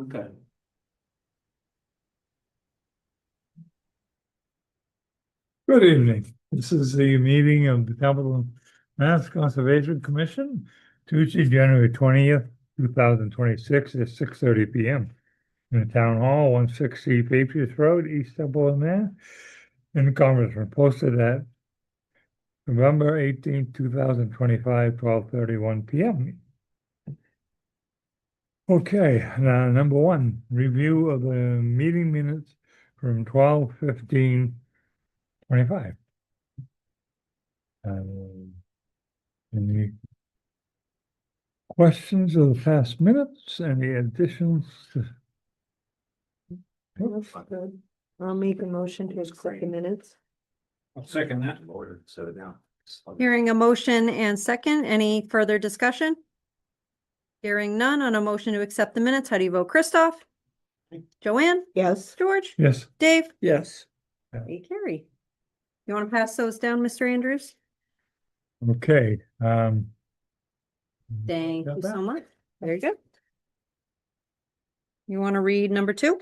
Okay. Good evening. This is the meeting of the Templeton Mass Conservation Commission, Tuesday, January 20th, 2026 at 6:30 p.m. in the Town Hall, 160 Patriots Road, East Templeton, Mass. In the conference room, posted at November 18th, 2025, 12:31 p.m. Okay, now number one, review of the meeting minutes from 12/15/25. Any questions of the past minutes? Any additions? Looks good. I'll make a motion to accept the minutes. I'll second that. Order, set it down. Hearing a motion and second, any further discussion? Hearing none on a motion to accept the minutes, how do you vote? Christoph? Joanne? Yes. George? Yes. Dave? Yes. Hey, Carrie. You want to pass those down, Mr. Andrews? Okay. Thank Got you that? so much. Very good. You want to read number 2?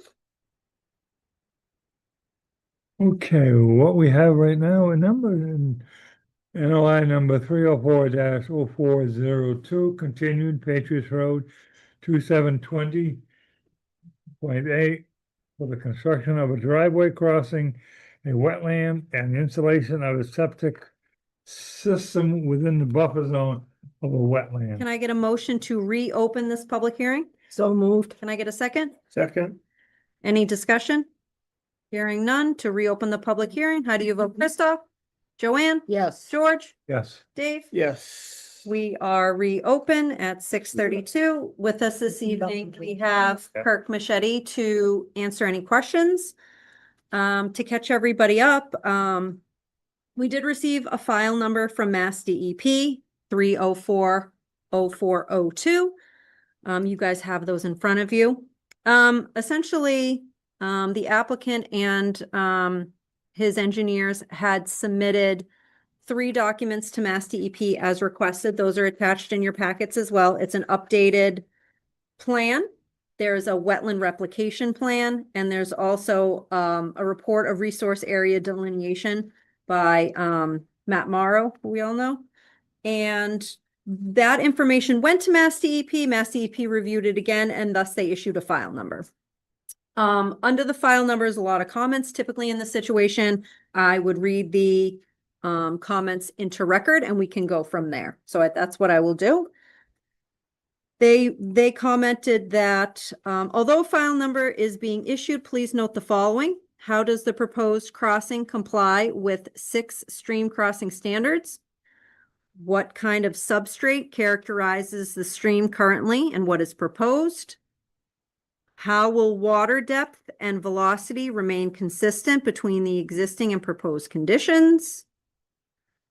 Okay, what we have right now, a number in NOI number 304-0402, continued Patriots Road 2720.8 for the construction of a driveway crossing a wetland and installation of a septic system within the buffer zone of a wetland. Can I get a motion to reopen this public hearing? So moved. Can I get a second? Second. Any discussion? Hearing none to reopen the public hearing. How do you vote? Christoph? Joanne? Yes. George? Yes. Dave? Yes. We are reopen at 6:32. With us this evening, we have Kirk Machete to answer any questions. To catch everybody up, we did receive a file number from Mass DEP 304-0402. You guys have those in front of you. Essentially, the applicant and his engineers had submitted 3 documents to Mass DEP as requested. Those are attached in your packets as well. It's an updated plan. There's a wetland replication plan, and there's also a report of resource area delineation by Matt Morrow, who we all know. And that information went to Mass DEP. Mass DEP reviewed it again, and thus they issued a file number. Under the file numbers, a lot of comments. Typically in this situation, I would read the comments into record and we can go from there. So that's what I will do. They commented that although file number is being issued, please note the following. How does the proposed crossing comply with 6 stream crossing standards? What kind of substrate characterizes the stream currently and what is proposed? How will water depth and velocity remain consistent between the existing and proposed conditions?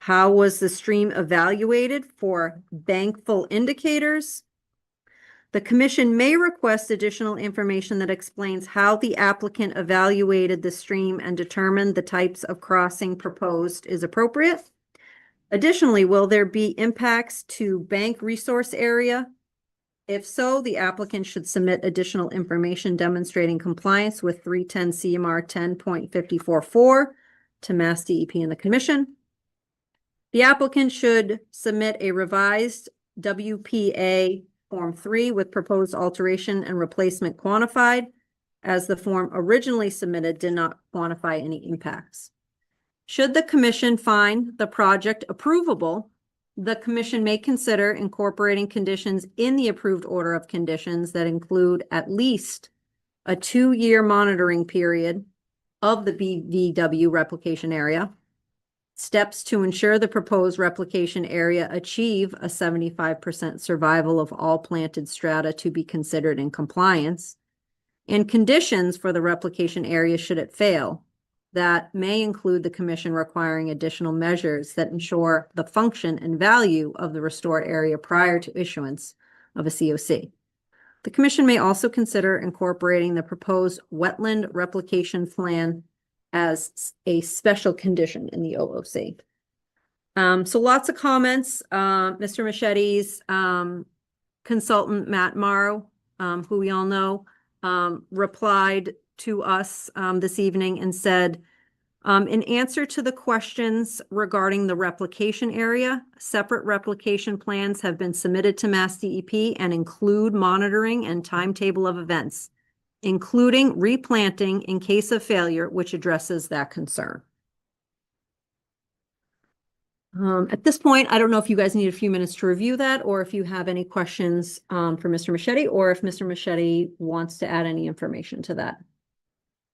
How was the stream evaluated for bankful indicators? The commission may request additional information that explains how the applicant evaluated the stream and determined the types of crossing proposed is appropriate. Additionally, will there be impacts to bank resource area? If so, the applicant should submit additional information demonstrating compliance with 310 CMR 10.544 to Mass DEP and the commission. The applicant should submit a revised WPA Form 3 with proposed alteration and replacement quantified, as the form originally submitted did not quantify any impacts. Should the commission find the project approvable, the commission may consider incorporating conditions in the approved order of conditions that include at least a 2-year monitoring period of the BVW replication area, steps to ensure the proposed replication area achieve a 75% survival of all planted strata to be considered in compliance, and conditions for the replication area should it fail. That may include the commission requiring additional measures that ensure the function and value of the restored area prior to issuance of a COC. The commission may also consider incorporating the proposed wetland replication plan as a special condition in the OOC. So lots of comments. Mr. Machete's consultant, Matt Morrow, who we all know, replied to us this evening and said, in answer to the questions regarding the replication area, separate replication plans have been submitted to Mass DEP and include monitoring and timetable of events, including replanting in case of failure, which addresses that concern. At this point, I don't know if you guys need a few minutes to review that, or if you have any questions for Mr. Machete, or if Mr. Machete wants to add any information to that.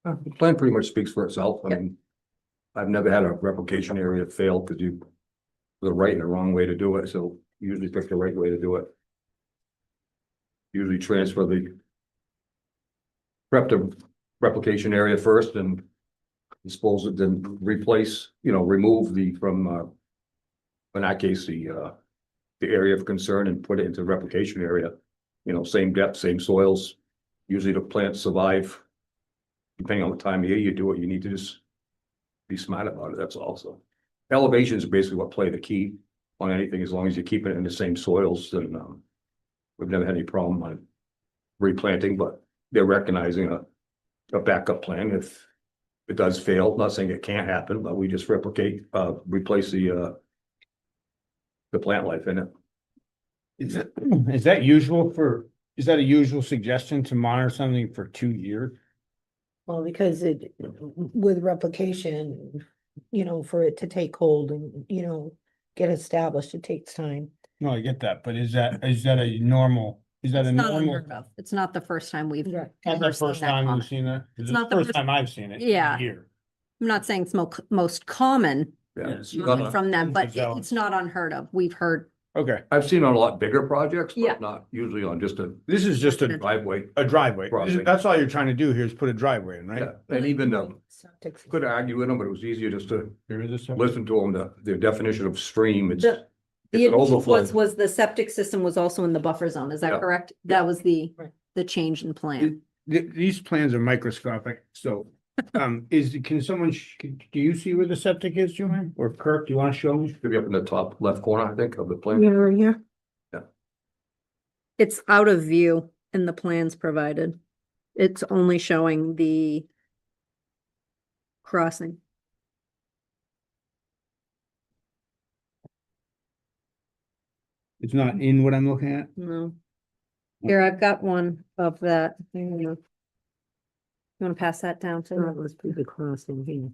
The plan pretty much speaks for itself. I Yep. mean, I've never had a replication area fail because you, the right and the wrong way to do it, so usually pick the right way to do it. Usually transfer the prep the replication area first and dispose it, then replace, remove the from, in that case, the area of concern and put it into replication area. Same depth, same soils. Usually the plants survive. Depending on what time of year you do it, you need to just be smart about it, that's all. So elevations are basically what play the key on anything, as long as you keep it in the same soils, then we've never had any problem on replanting, but they're recognizing a backup plan if it does fail. Not saying it can't happen, but we just replace the plant life in it. Is that is that a usual suggestion to monitor something for 2 years? Well, because with replication, for it to take hold and, get established, it takes time. No, I get that, but is that a normal, is that a It's not normal? unheard of. It's not the first time we've. Right. Not the ever seen first that time comment. we've seen that? It's It's not the the first first- time I've seen it. in a Yeah. year. I'm not saying it's most common Yeah, Yes. from them, but Developed. it's not unheard of. We've heard. Okay, I've seen on a lot bigger projects, Yeah. but not usually on just a this is just a driveway. driveway. Crossing. That's all you're trying to do here is put a driveway in, right? Yeah, and even Septic could argue with them, but it was easier just to There is a separate- listen to them, the definition of stream. It's The an overflow. was the septic system was also in the buffer zone. Is that Yeah. correct? That was Right. the change in plan. These plans are microscopic, so, can someone, do you see where the septic is, Joanne? Or Kirk, do you want to show me? Should be up in the top left corner, I think, of the plan. Yeah, right here. It's out of view in the plans provided. It's only showing the crossing. It's not in what I'm looking at? No. Here, I've got one of that. Hang on. You want to pass that down to? That must be the crossing here.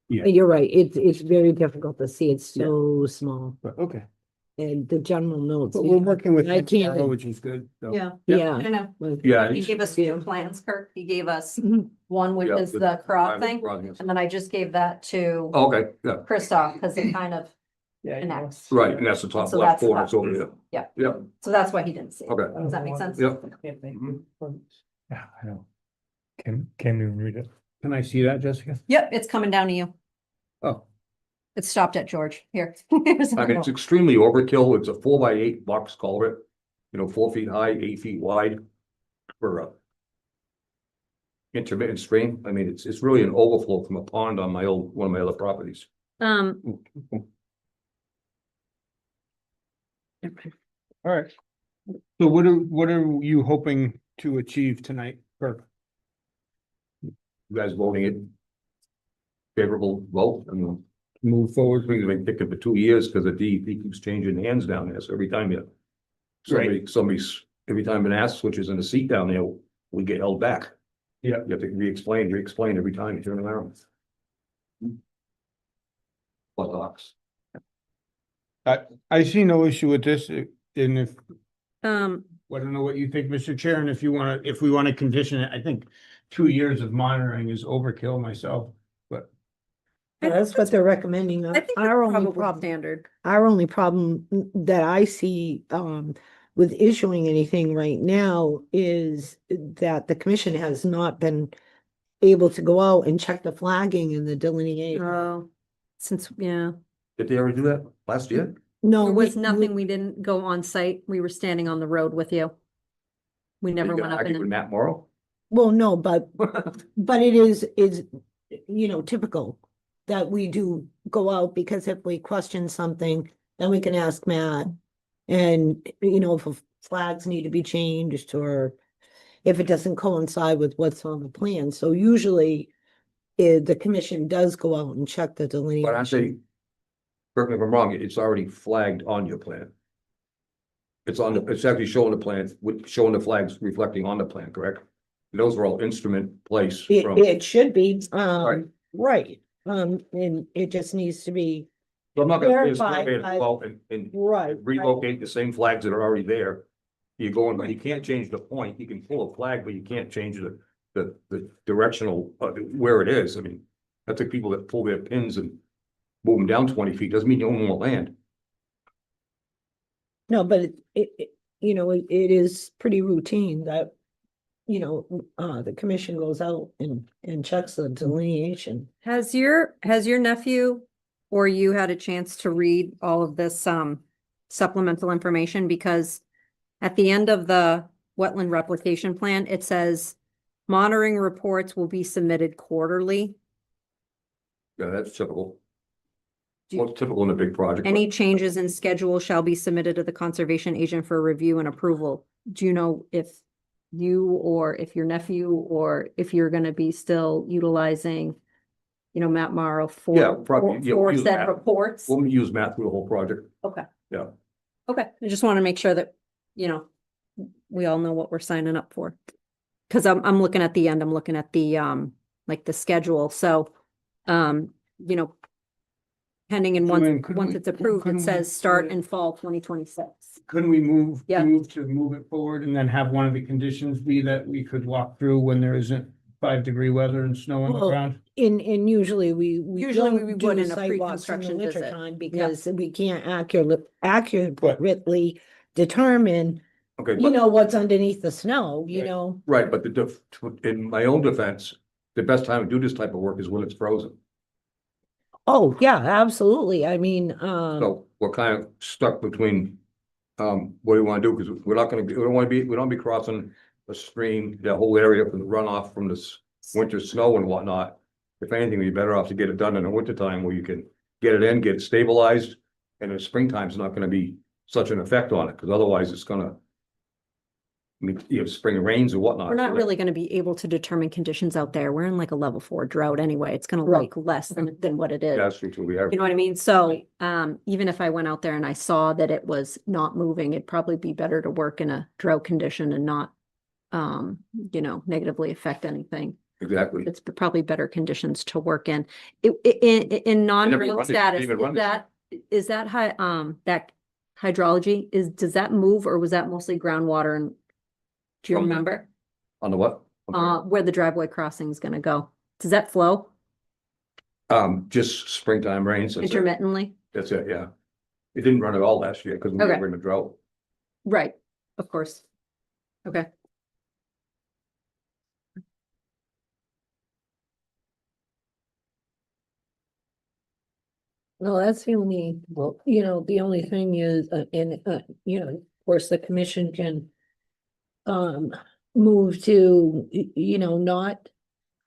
Yeah. You're right. It's very difficult to see. It's so small. But, okay. And the general notes. But we're working with, I can't- which is good. so. Yeah. Yeah. I know. Yeah. He gave us two plans, Kirk. He gave us Mhm. one which Yeah, is the crossing, crossing. and then I just gave that to Okay, yeah, Christoph, because it kind of Yeah. connects. right, and that's the top So left that's corner, about- so, yeah. Yeah. Yeah, So that's why he didn't see it. okay. Does that make sense? Yeah. Mhm. Yeah, I know. Can't even read it. Can I see that, Jessica? Yep, it's coming down to you. Oh, It stopped at George. Here. I mean, it's extremely overkill. It's a 4x8 box culvert, 4 feet high, 8 feet wide for a intermittent stream. I mean, it's really an overflow from a pond on one of my other properties. Um, all right. So what are you hoping to achieve tonight, Kirk? You guys voting it favorable vote, I mean, Move forward? things have been taking for 2 years because the DEP keeps changing hands down there. So every time every time an ass switches in the seat down there, we get held back. Yeah. You have to re-explain every time you turn around. Buttocks. I see no issue with this, and if, um, I don't know what you think, Mr. Chair, and if we want to condition it, I think 2 years of monitoring is overkill myself, but. That's what they're recommending. I think that's Our only probably problem, standard. our only problem that I see, with issuing anything right now is that the commission has not been able to go out and check the flagging and the delineation. Oh, yeah. Did they already do that last year? No, There we- was nothing. We didn't go on site. We were standing on the road with you. We never You went up argue with in. Matt Morrow? Well, no, but it is typical that we do go out, because if we question something, then we can ask Matt. And, if flags need to be changed, or, if it doesn't coincide with what's on the plan. So usually the commission does go out and check the But I delineation. say, correct me if I'm wrong, it's already flagged on your plan. It's on the, it's actually showing the plan, with showing the flags reflecting on the plan, correct? Those are all instrument placed from, It should be, Right. right, and it just needs to be, so I'm not gonna say it's verified survey to by- go out and right. relocate the same flags that are already there. You're going, but you can't change the point. You can pull a flag, but you can't change the directional, where it is. I mean, that's like people that pull their pins and move them down 20 feet, doesn't mean you own more land. No, but you know, it is pretty routine that, you know, the commission goes out and checks the delineation. Has your nephew or you had a chance to read all of this supplemental information? Because at the end of the wetland replication plan, it says monitoring reports will be submitted quarterly. Yeah, that's typical. Do you- What's typical in a big project. Any changes in schedule shall be submitted to the conservation agent for review and approval. Do you know if you or if your nephew or if you're gonna be still utilizing, you know, Matt Morrow Yeah, for, probably, yeah, for use said Matt. reports? We'll use math through the whole project. Okay. Yeah. Okay, I just want to make sure that, you know, we all know what we're signing up for. Cause I'm looking at the end, I'm looking at the, like the schedule, so, you know, pending and Joanne, once, couldn't once we- it's approved, couldn't it we says start put it- in fall 2026. Couldn't we move Yeah. move it forward and then have one of the conditions be that we could walk through when there isn't 5-degree weather and snow on the Well, ground? And usually we Usually we don't would do in a sidewalks in the pre-construction winter visit. time because we can't accurately determine, Okay, you but, know, what's underneath the snow, you Right. know? right, but in my own defense, the best time to do this type of work is when it's frozen. Oh, yeah, absolutely. I mean, So we're kind of stuck between, what do we want to do? Because we're not gonna be, we don't be crossing a stream, the whole area from the runoff from this winter snow and whatnot. If anything, we'd be better off to get it done in the winter time where you can get it in, get it stabilized. And in springtime's not gonna be such an effect on it, because otherwise it's gonna, I mean, you have spring rains or whatnot. We're not really gonna be able to determine conditions out there. We're in like a level 4 drought anyway. It's gonna Right. look less than what it is. That's true, we have. You know what I mean? So, even if I went out there and I saw that it was not moving, it'd probably be better to work in a drought condition and not, you know, negatively affect anything. Exactly. It's probably better conditions to work in. In never non-drought run it, status, even run it. is that that hydrology does that move or was that mostly groundwater and do you From the- remember? On the what? I'm sorry. Where the driveway crossing is gonna go? Does that flow Just springtime rains. That's it. intermittently? That's it, yeah. It didn't run at all last year because we Okay. were in a drought. Right, of course. Okay. no, that's the only, well, you know, the only thing is, you know, of course, the commission can move to, you know, not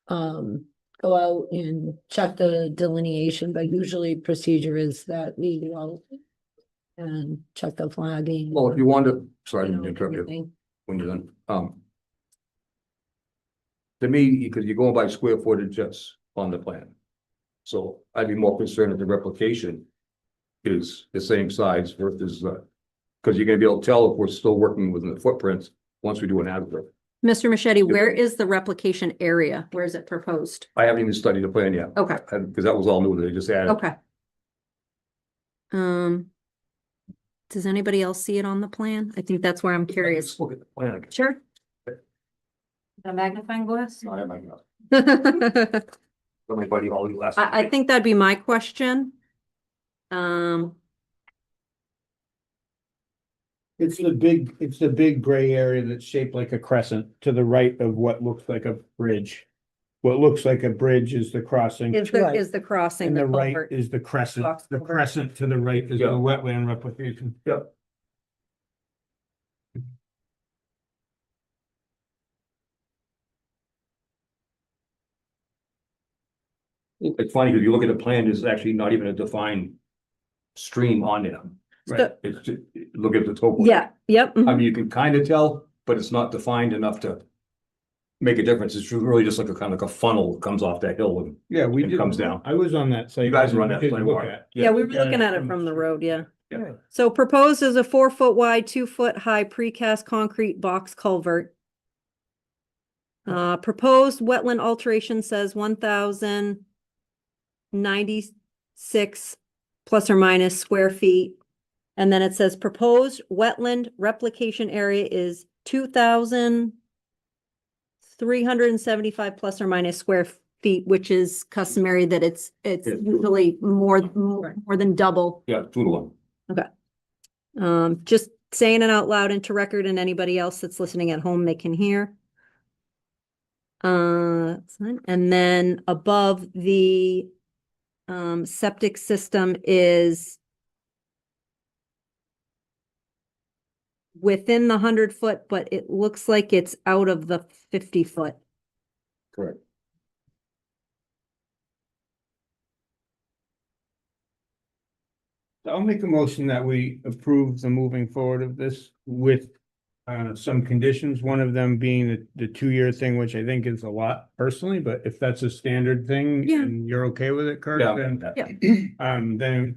go out and check the delineation, but usually procedure is that we go out and check the flagging. Well, if you want to, sorry, I you didn't know, interrupt you everything. when you're done. To me, because you're going by square footage that's on the plan. So I'd be more concerned if the replication is the same size versus, because you're gonna be able to tell if we're still working within the footprints once we do an aggregate. Mr. Machete, where is the replication area? Where is it proposed? I haven't even studied the plan yet, Okay, because that was all new, they just added. okay. Does anybody else see it on the plan? I think that's where I'm curious. Let's look at the plan again. Sure. A magnifying glass? No, I have my glasses. I Let my buddy all the glasses. think that'd be my question. It's the big gray area that's shaped like a crescent to the right of what looks like a bridge. What looks like a bridge is the crossing. Is Right. the crossing, And the the right culvert? is the crescent. Box The culvert. crescent to the right is the Yeah. wetland replication. Yep. It's funny, because you look at the plan, there's actually not even a defined stream on there. So- It's, look at the topo. Yeah, yep. I mhm. mean, you can kind of tell, but it's not defined enough to make a difference. It's really just like a kind of like a funnel that comes off that hill and Yeah, we It did. comes down. I was on that site. You guys were on We that did site, look Mark. at. Yeah, we were Yeah, looking at it from from the street. road, yeah. Yeah. So proposed is a 4-foot wide, 2-foot high precast concrete box culvert. Proposed wetland alteration says 1,096 plus or minus square feet. And then it says proposed wetland replication area is 2,375 plus or minus square feet, which is customary that it's Yeah. usually more than double. Yeah, 2 to 1. Just saying it out loud into record, and anybody else that's listening at home, they can hear. That's fine. And then above the septic system is within the 100-foot, but it looks like it's out of the 50-foot. Correct. I'll make a motion that we approve the moving forward of this with some conditions, one of them being the 2-year thing, which I think is a lot personally, but if that's a standard thing Yeah. and you're okay with it, Kurt, Yeah. then Yeah. then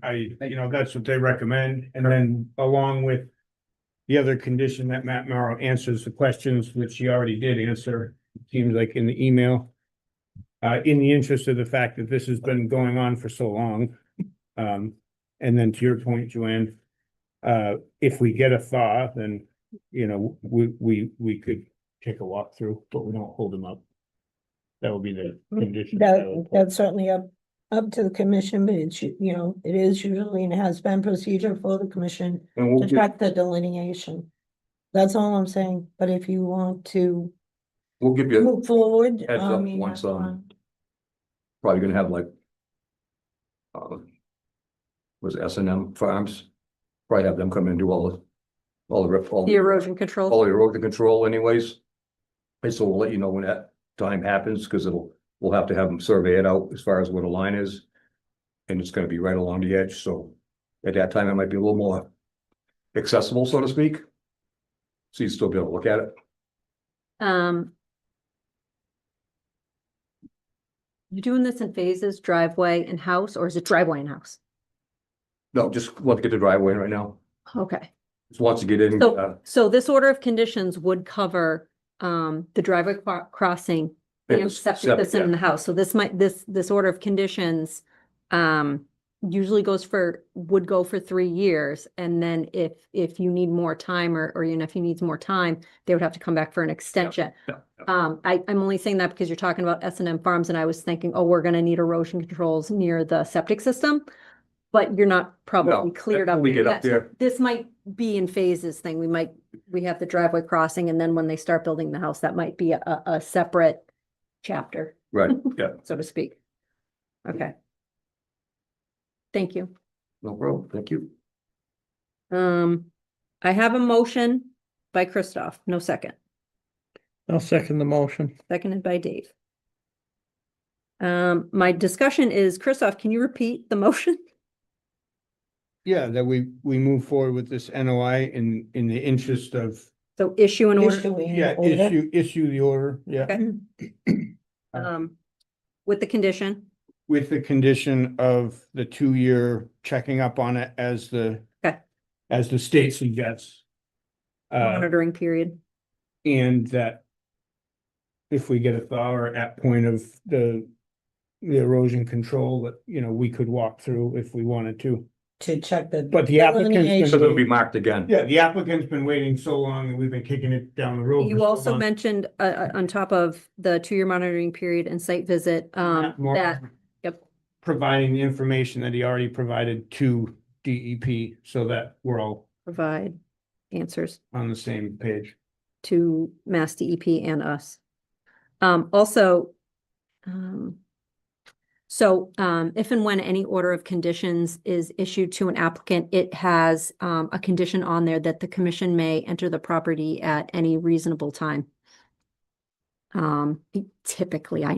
that's what they recommend, and then along with the other condition that Matt Morrow answers the questions, which he already did answer, seems like in the email. In the interest of the fact that this has been going on for so long. And then to your point, Joanne, if we get a thaw, then, we could take a walk through, but we don't hold them up. That will be the condition. That's certainly up to the commission, but it's, it is usually and has been procedure for the commission And we'll to get, track the delineation. That's all I'm saying, but if you want to we'll give you, move forward, Heads I up mean, once, that's fine. probably gonna have like was S&M Farms, probably have them come in and do all the The erosion control. all the erosion control anyways. And so we'll let you know when that time happens, because we'll have to have them survey it out as far as where the line is. And it's gonna be right along the edge, so at that time, it might be a little more accessible, so to speak. So you'd still be able to look at it. You doing this in phases, driveway and house, or is it driveway and house? No, just want to get the driveway in right now. Okay. Just wants to get in, So this order of conditions would cover the driveway crossing and Yes, septic septic, system in yeah. the house. So this order of conditions usually would go for 3 years. And then if you need more time or if he needs more time, they would have to come back for an extension. yeah. I'm only saying that because you're talking about S&M Farms and I was thinking, oh, we're gonna need erosion controls near the septic system. But you're not probably No, cleared up. when we get up yet. there. This might be in phases thing. We have the driveway crossing and then when they start building the house, that might be a separate chapter, Right, yeah, so to speak. Okay. Thank you. no problem, thank you. I have a motion by Christoph, no second, I'll second the motion. seconded by Dave. My discussion is, Christoph, can you repeat the motion? Yeah, that we move forward with this NOI in the interest of, So issue an order, Issuing yeah, order. issue the order, yeah. Okay. With the condition, With the condition of the 2-year checking up on it as the. Okay. As the state suggests. monitoring period. And that. If we get a thaw or at point of the erosion control that, we could walk through if we wanted to. To check the. But the applicant's been- delineation. So it'll be marked again. Yeah, the applicant's been waiting so long and we've been kicking it down the road. for You so also long. mentioned, on top of the 2-year monitoring period and site visit, More that, yep, providing the information that he already provided to DEP so that we're all provide answers on the same page. to Mass DEP and us. Also, if and when any order of conditions is issued to an applicant, it has a condition on there that the commission may enter the property at any reasonable time. Typically, I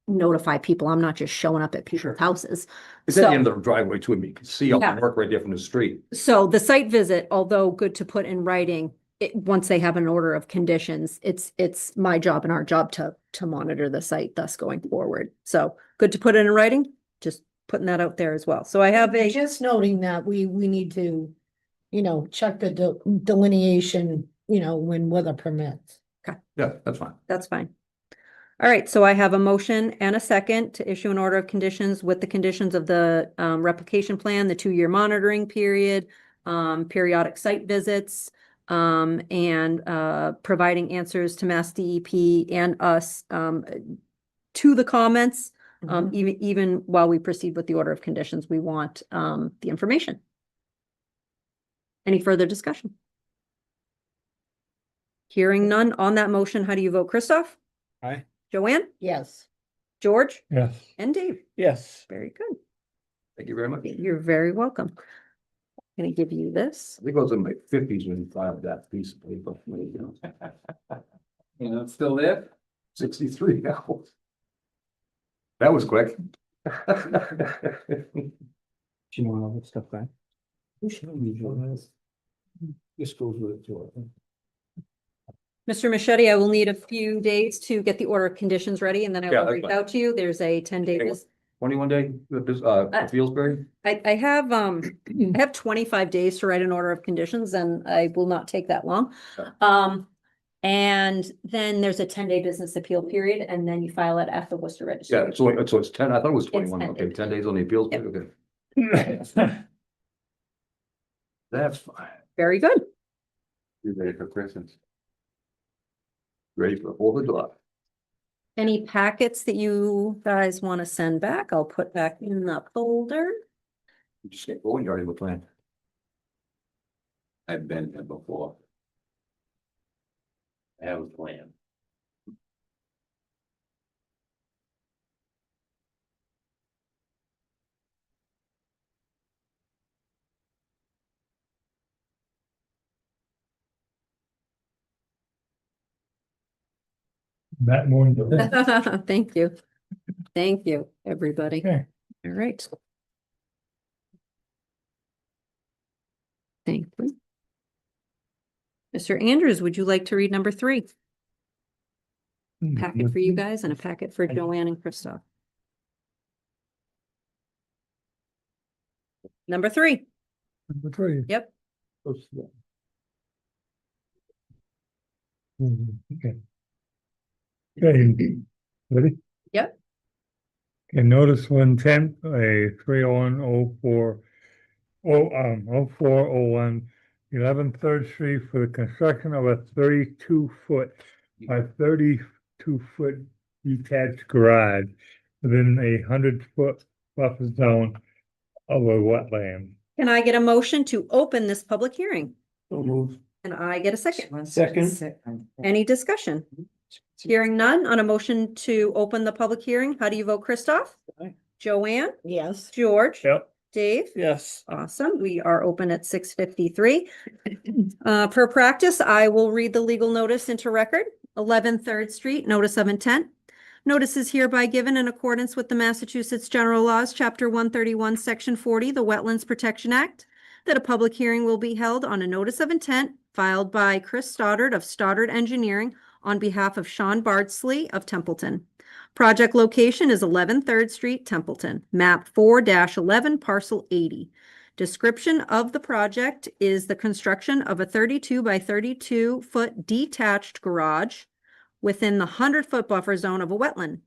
notify people. I'm not just showing up at people's houses. It's at the So- end of the driveway too, and you can see all Yeah. the work right there from the street. So the site visit, although good to put in writing, once they have an order of conditions, it's my job and our job to monitor the site thus going forward. So good to put it in writing, just putting that out there as well. So I have a, Just noting that we need to, check the delineation, when weather permits. Yeah, that's fine. that's fine. All right, so I have a motion and a second to issue an order of conditions with the conditions of the replication plan, the 2-year monitoring period, periodic site visits, and providing answers to Mass DEP and us to the comments. Even while we proceed with the order of conditions, we want the information. Any further discussion? Hearing none on that motion, how do you vote, Christoph? Aye. Joanne? Yes. George? Yes. And Dave? Yes. Very good. Thank you very much. I You're very welcome. Gonna give you this. think I was in my 50s when you filed that piece of paper. You know, it's still there? 63 now. That was quick. Do you know all that stuff back? This goes with it too, I think. Mr. Machete, I will need a few days to get the order of conditions ready and then I Yeah, will that's reach fine. out to you. There's a 10-day. Okay. 21-day, Fieldsbury? I have 25 days to write an order of conditions and I will not take that long. Okay. And then there's a 10-day business appeal period and then you file it at the Worcester Registry. Yeah, so it's 10, I thought it was 21, 10 okay, days. 10 days on the appeals, Yep. okay. That's fine. Very good. You ready for Christmas? Ready for all the July? Any packets that you guys want to send back, I'll put back in the folder. You just get going, you already have a plan. I've been there before. I have a plan. That more. Thank you. Thank you, everybody. Okay. All right. Thank you. Mr. Andrews, would you like to read number 3? Packet for you guys and a packet for Joanne and Christoph. Number 3. Number 3. Yep. Okay. Okay, ready? Yep. Okay, notice of intent, a 30104, 0401, 11th Third Street for the construction of a 32-foot by 32-foot detached garage within a 100-foot buffer zone of a wetland. Can I get a motion to open this public hearing? So move. And I get a second. Second. Any discussion? Hearing none on a motion to open the public hearing. How do you vote, Christoph? Aye. Joanne? Yes. George? Yep. Dave? Yes. Awesome. We are open at 6:53. Per practice, I will read the legal notice into record. 11 3rd Street, notice of intent. Notice is hereby given in accordance with the Massachusetts General Laws, Chapter 131, Section 40, the Wetlands Protection Act, that a public hearing will be held on a notice of intent filed by Chris Stoddard of Stoddard Engineering on behalf of Sean Bardsley of Templeton. Project location is 11 3rd Street, Templeton, map 4-11, parcel 80. Description of the project is the construction of a 32 by 32 foot detached garage within the 100-foot buffer zone of a wetland.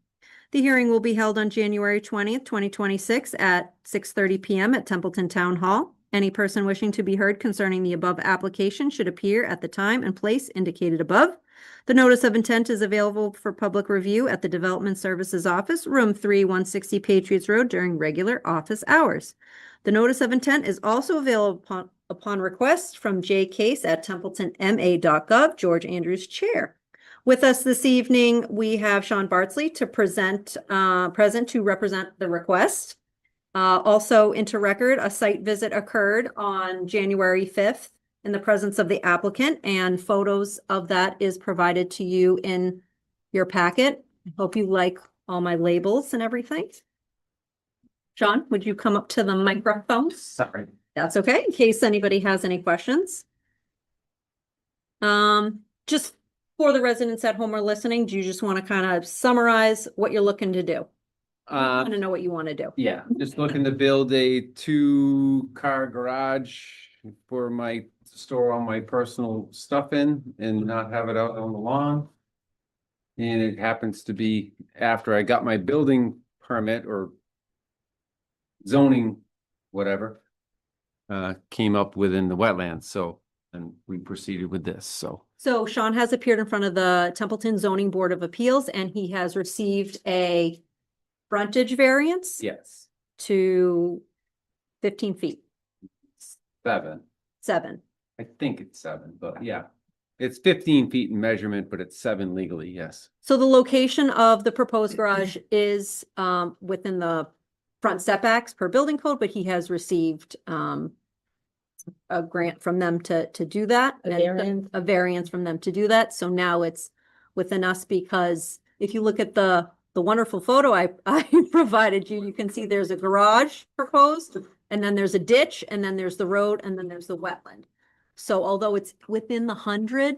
The hearing will be held on January 20th, 2026 at 6:30 p.m. at Templeton Town Hall. Any person wishing to be heard concerning the above application should appear at the time and place indicated above. The notice of intent is available for public review at the Development Services Office, room 3160 Patriots Road during regular office hours. The notice of intent is also available upon request from J. Case at templetonma.gov, George Andrews Chair. With us this evening, we have Sean Bardsley to present to represent the request. Also into record, a site visit occurred on January 5th in the presence of the applicant, and photos of that is provided to you in your packet. I hope you like all my labels and everything. Sean, would you come up to the microphone? Sorry. That's okay, in case anybody has any questions. Just for the residents at home or listening, do you just want to kind of summarize what you're looking to do? I want to know what you want to do. Yeah, just looking to build a 2-car garage for my store all my personal stuff in and not have it out on the lawn. And it happens to be after I got my building permit or zoning, whatever, came up within the wetlands, so, and we proceeded with this, so. So Sean has appeared in front of the Templeton Zoning Board of Appeals, and he has received a frontage variance Yes, to 15 feet, 7. 7. I think it's 7, but yeah. It's 15 feet in measurement, but it's 7 legally, yes. So the location of the proposed garage is within the front setbacks per building code, but he has received a grant from them to do that. A and variance? A variance from them to do that. So now it's within us, because if you look at the wonderful photo I provided you, you can see there's a garage proposed, and then there's a ditch, and then there's the road, and then there's the wetland. So although it's within the 100,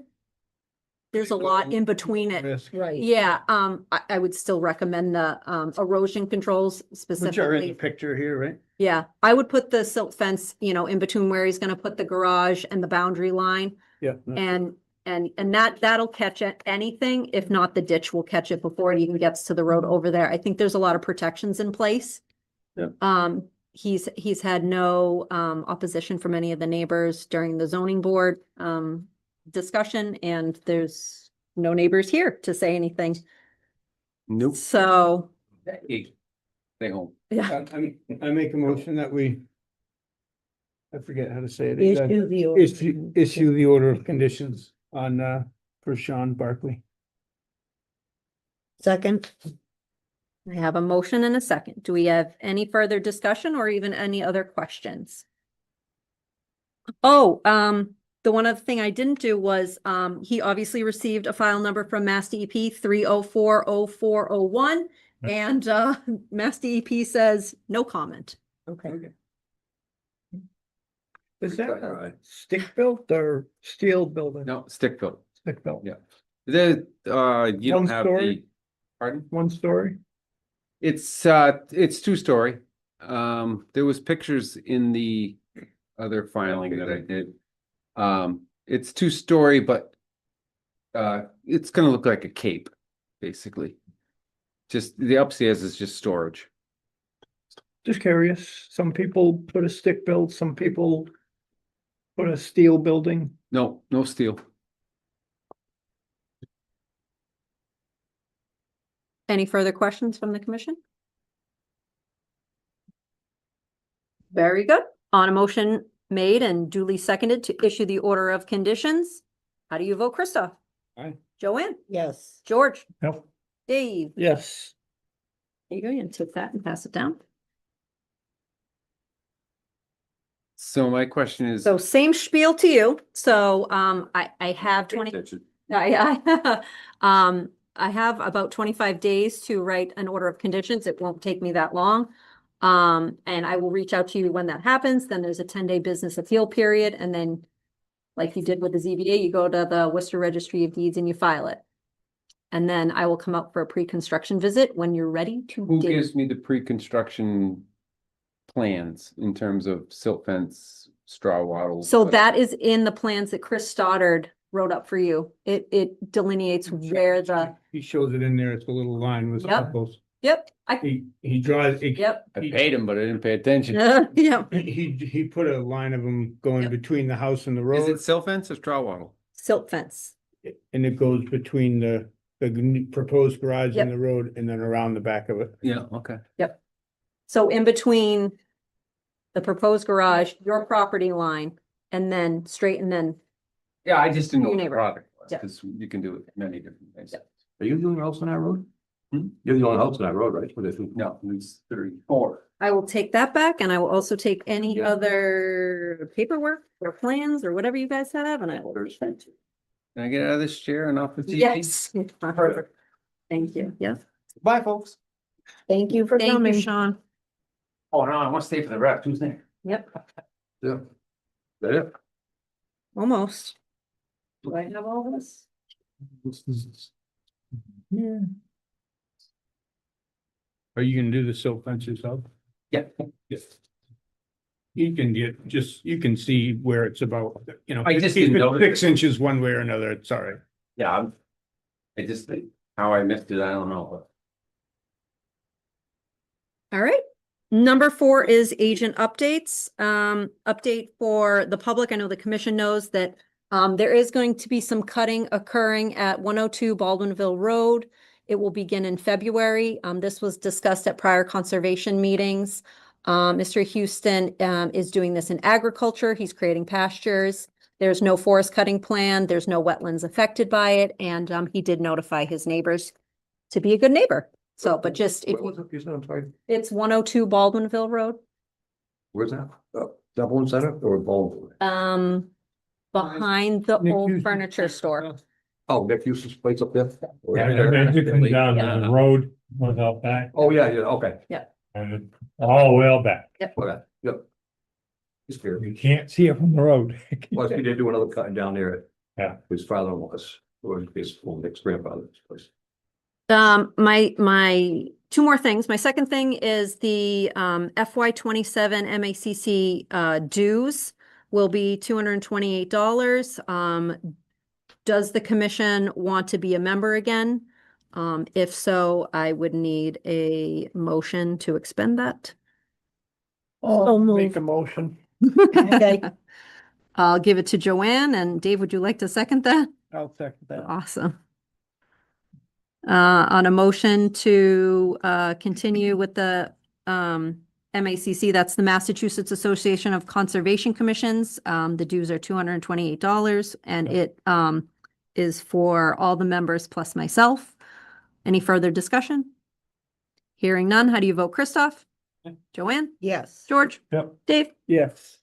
there's a lot in between it. Risk. Right. Yeah, I would still recommend the erosion controls Which are in the specifically. picture here, right? Yeah, I would put the silt fence, in between where he's gonna put the garage and the boundary line. Yeah. And that'll catch it, anything. If not, the ditch will catch it before it even gets to the road over there. I think there's a lot of protections in place. Yeah. He's had no opposition from any of the neighbors during the zoning board discussion, and there's no neighbors here to say anything. Nope. So, Hey, stay home. yeah, I make a motion that I forget how to say it. Issue the order. Issue the order of conditions on, for Sean Barkley. Second, I have a motion and a second. Do we have any further discussion or even any other questions? Oh, the one other thing I didn't do was, he obviously received a file number from Mass DEP 3040401, and, Mass DEP says no comment. okay. Is that a stick built or steel building? No, stick built. Stick built. Yeah. You don't One have story? the, pardon? 1 story? It's 2-story. There was pictures in the other filing that I did. It's 2-story, but it's gonna look like a cape, basically. Just the upstairs is just storage. Just curious. Some people put a stick built, some people put a steel building. No, no steel. Any further questions from the commission? Very good. On a motion made and duly seconded to issue the order of conditions, how do you vote, Christoph? Aye. Joanne? Yes. George? Yep. Dave? Yes. There you go, you can take that and pass it down. So my question is, So same spiel to you. So, I have 20, I have about 25 days to write an order of conditions. It won't take me that long. And I will reach out to you when that happens. Then there's a 10-day business appeal period. And then, like you did with the ZBA, you go to the Worcester Registry of Deeds and you file it. And then I will come up for a pre-construction visit when you're ready to who dig. gives me the pre-construction plans in terms of silt fence, straw wattles? So that is in the plans that Chris Stoddard wrote up for you. It delineates where the, He shows it in there. It's a little line with Yep. circles. yep, He draws. yep, I paid him, but I didn't pay attention. yep. He put a line of them going Yep. between the house and the Is road, it silt fence or straw wattle? Silt fence. and it goes between the proposed garage Yep. and the road, and then around the back of it. Yeah, okay. So in between the proposed garage, your property line, and then straight and then, Yeah, I just didn't know Your what the neighbor. product was, Yeah. because you can do it many different ways. Yep. Are you the only house on that road? You're the only house on that road, right? With it? No, it's 34. I will take that back, and I will also take any Yeah. other paperwork or plans or whatever you guys have, and I will resend to you. Can I get out of this chair and off the TV? Yes. Perfect. Thank you. Yes. Bye, folks. Thank you for Thank you, coming. Sean. Oh, no, I want to stay for the rep. Tuesday. Yep, Yeah. That it? almost. Do I have all this? This is. Yeah. Are you gonna do the silt fence yourself? Yeah. Yes. You can you can see where it's about, I just if didn't it's notice 6 inches one way or another, it's all right. Yeah, I just think how I missed it, I don't know. All right. Number 4 is agent updates. Update for the public. I know the commission knows that there is going to be some cutting occurring at 102 Baldwinville Road. It will begin in February. This was discussed at prior conservation meetings. Mr. Houston is doing this in agriculture. He's creating pastures. There's no forest cutting plan. There's no wetlands affected by it. And he did notify his neighbors to be a good neighbor. So, but just, if What's up, you said, I'm sorry, it's 102 Baldwinville Road. where's that? Dublin Center or Baldwin? Behind the Nick old Houston. furniture store. Oh, Nick Houston's place up there? Yeah, and it comes down to the road, goes out back, Oh, yeah, okay, and it's all well back. okay, yep. Just here. You can't see it from the road. Plus, he did do another cutting down there. Yeah. His father-in-law's, or his Nick's grandfather's place. My 2 more things. My second thing is the FY27 MACC dues will be $228. Does the commission want to be a member again? If so, I would need a motion to expend that. I'll moved. make a motion. Okay. I'll give it to Joanne, and Dave, would you like to second that? I'll second that. Awesome. On a motion to continue with the MACC, that's the Massachusetts Association of Conservation Commissions. The dues are $228, and it is for all the members plus myself. Any further discussion? Hearing none, how do you vote, Christoph? Joanne? Yes. George? Yep. Dave? Yes.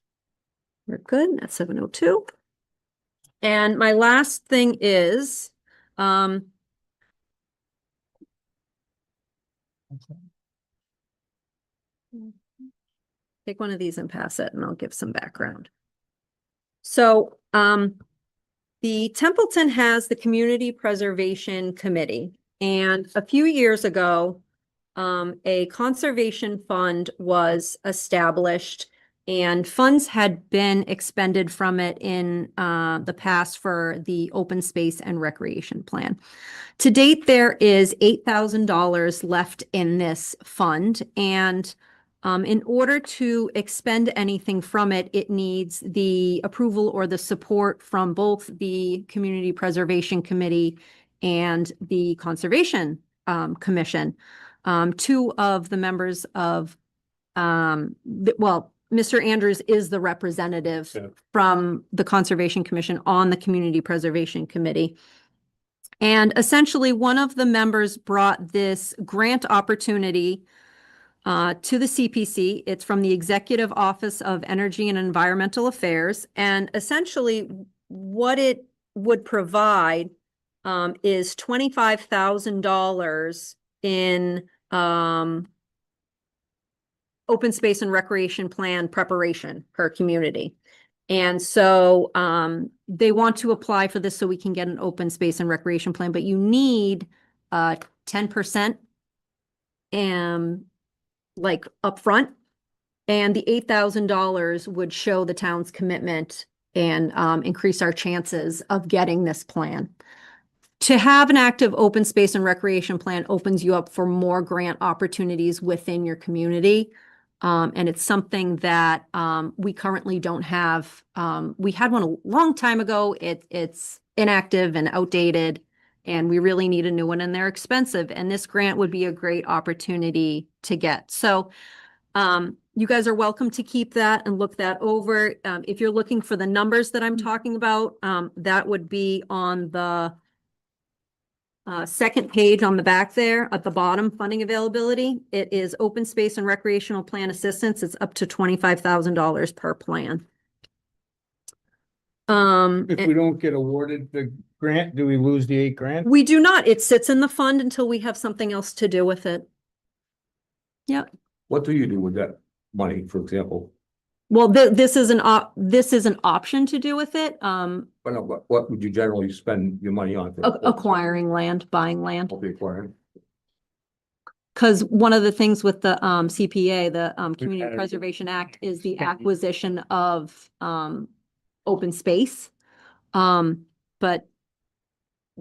We're good at 7:02. And my last thing is, take one of these and pass it, and I'll give some background. So, the Templeton has the Community Preservation Committee, and a few years ago, a conservation fund was established, and funds had been expended from it in the past for the open space and recreation plan. To date, there is $8,000 left in this fund, and in order to expend anything from it, it needs the approval or the support from both the Community Preservation Committee and the Conservation Commission. 2 of the members of, Mr. Andrews is the representative from the Conservation Commission on the Community Preservation Committee. And essentially, one of the members brought this grant opportunity to the CPC. It's from the Executive Office of Energy and Environmental Affairs. And essentially, what it would provide is $25,000 in open space and recreation plan preparation per community. And so they want to apply for this so we can get an open space and recreation plan, but you need 10% like upfront, and the $8,000 would show the town's commitment and increase our chances of getting this plan. To have an active open space and recreation plan opens you up for more grant opportunities within your community. And it's something that we currently don't have. We had one a long time ago. It's inactive and outdated, and we really need a new one, and they're expensive. And this grant would be a great opportunity to get. So you guys are welcome to keep that and look that over. If you're looking for the numbers that I'm talking about, that would be on the second page on the back there at the bottom, funding availability. It is open space and recreational plan assistance. It's up to $25,000 per plan. If we don't get awarded the grant, do we lose the 8 grand? We do not. It sits in the fund until we have something else to do with it. Yep. What do you do with that money, for example? Well, this is an option to do with it, But no, but what would you generally spend your money on? acquiring land, buying land. What we acquiring? Because one of the things with the CPA, the Community had it. Preservation Act, is the acquisition of open space. But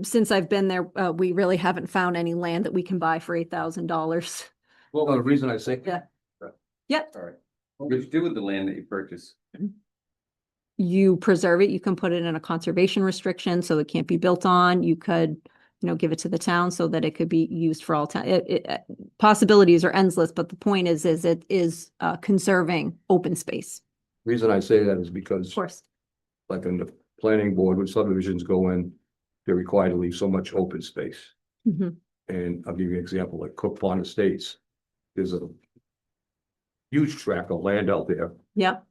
since I've been there, we really haven't found any land that we can buy for $8,000. Well, the reason I say. Yeah. Yep, All right. What would you do with the land that you purchase? you preserve it, you can put it in a conservation restriction, so it can't be built on. You could, give it to the town so that it could be used for all town. Possibilities are endless, but the point is it is conserving open space. Reason I say that is because. Of course. Like in the planning board, when subdivisions go in, they're required to leave so much open space. Mhm. And I'll give you an example, like Cook Pond Estates. There's a huge tract of land out there, Yep,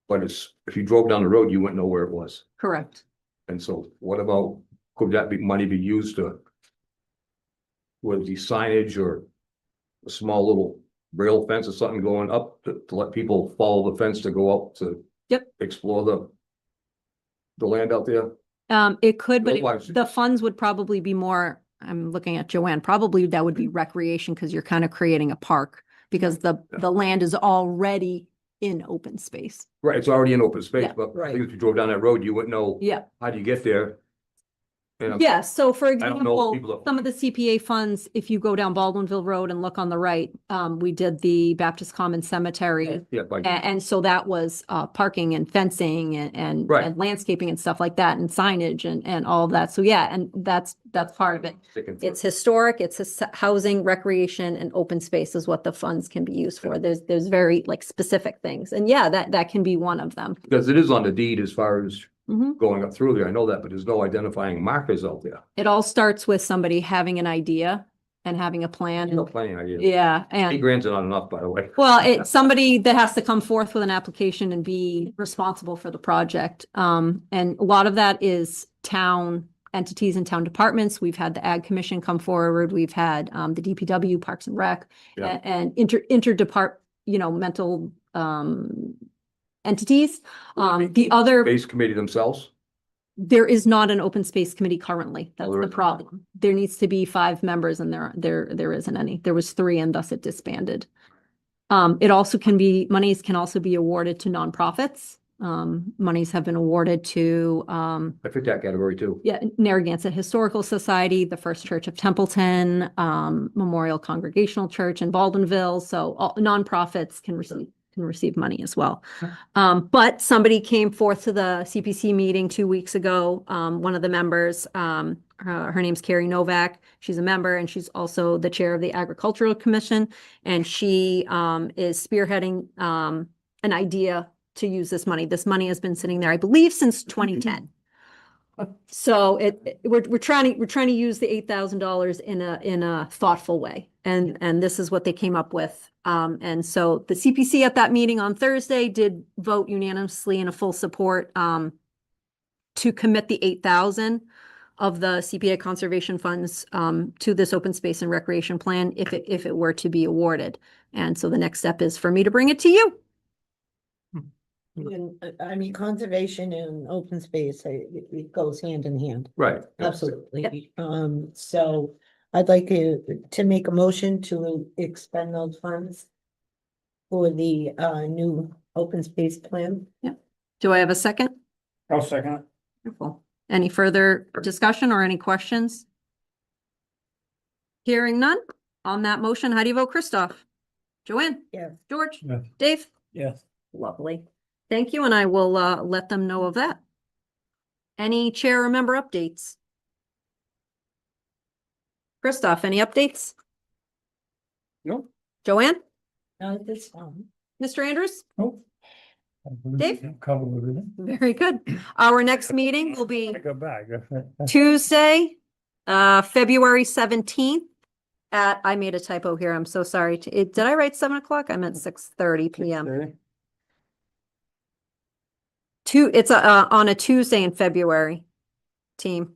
but if you drove down the road, you wouldn't know where it was. correct. And so what about, could that money be used to, would it be signage or a small little rail fence or something going up to let people follow the fence to go out to Yep. explore the land out there? It could, but Otherwise- the funds would probably be more, I'm looking at Joanne, probably that would be recreation because you're kind of creating a park because the land is already in open space. Right, it's already in open space, Yeah, but I right. think if you drove down that road, you wouldn't know, Yeah. how do you get there? And I'm- Yeah, so for don't know example, people that- some of the CPA funds, if you go down Baldwinville Road and look on the right, we did the Baptist Common Cemetery. Yeah, but And so that was parking and fencing and Right. and landscaping and stuff like that and signage and all of that. So yeah, and that's part of it. sticking to It's historic, it's housing, recreation, and open space is what the funds can be used for. There's very like specific things. And yeah, that can be one of them. because it is on the deed as far as Mhm. going up through there, I know that, but there's no identifying markers out there. It all starts with somebody having an idea and having a plan. No planning idea. Yeah, $8 and grand's not enough, by the way. well, it's somebody that has to come forth with an application and be responsible for the project. And a lot of that is town entities and town departments. We've had the Ag Commission come forward. We've had the DPW, Parks and Rec, Yeah. and mental entities. The other, Base committee themselves, there is not an open space committee currently. That's there the isn't. problem. There needs to be 5 members and there isn't any. There was 3 and thus it disbanded. Monies can also be awarded to nonprofits. Monies have been awarded to, I fit that category too. Narragansett Historical Society, the First Church of Templeton, Memorial Congregational Church in Baldwinville. So all nonprofits can receive money as well. But somebody came forth to the CPC meeting 2 weeks ago. One of the members, her name's Carrie Novak. She's a member and she's also the chair of the Agricultural Commission. And she is spearheading an idea to use this money. This money has been sitting there, I believe, since 2010. So we're trying to use the $8,000 in a thoughtful way. And this is what they came up with. And so the CPC at that meeting on Thursday did vote unanimously in a full support to commit the $8,000 of the CPA conservation funds to this open space and recreation plan if it were to be awarded. And so the next step is for me to bring it to you. And I mean, conservation and open space, it goes hand in hand. Right. Absolutely. So I'd like to make a motion to expend those funds for the new open space plan. Do I have a second? I'll second it. Wonderful. Any further discussion or any questions? Hearing none. On that motion, how do you vote, Christoph? Joanne? Yes. George? Yes. Dave? Yes. Lovely. Thank you, and I will let them know of that. Any chair or member updates? Christoph, any updates? Nope. Joanne? No, this one. Mr. Andrews? Nope. Dave? Covered everything. Very good. Our next meeting will be I go back. Tuesday, February 17th I made a typo here. I'm so sorry. Did I write 7 o'clock? I meant 6:30 PM. It's on a Tuesday in February, team,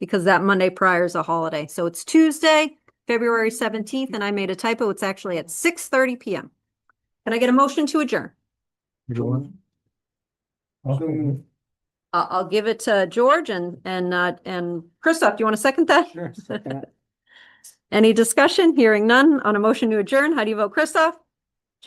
because that Monday prior is a holiday. So it's Tuesday, February 17th, and I made a typo. It's actually at 6:30 PM. Can I get a motion to adjourn? You go on? Okay. I'll give it to George and Christoph, do you want to second that? Sure. Any discussion? Hearing none on a motion to adjourn. How do you vote, Christoph?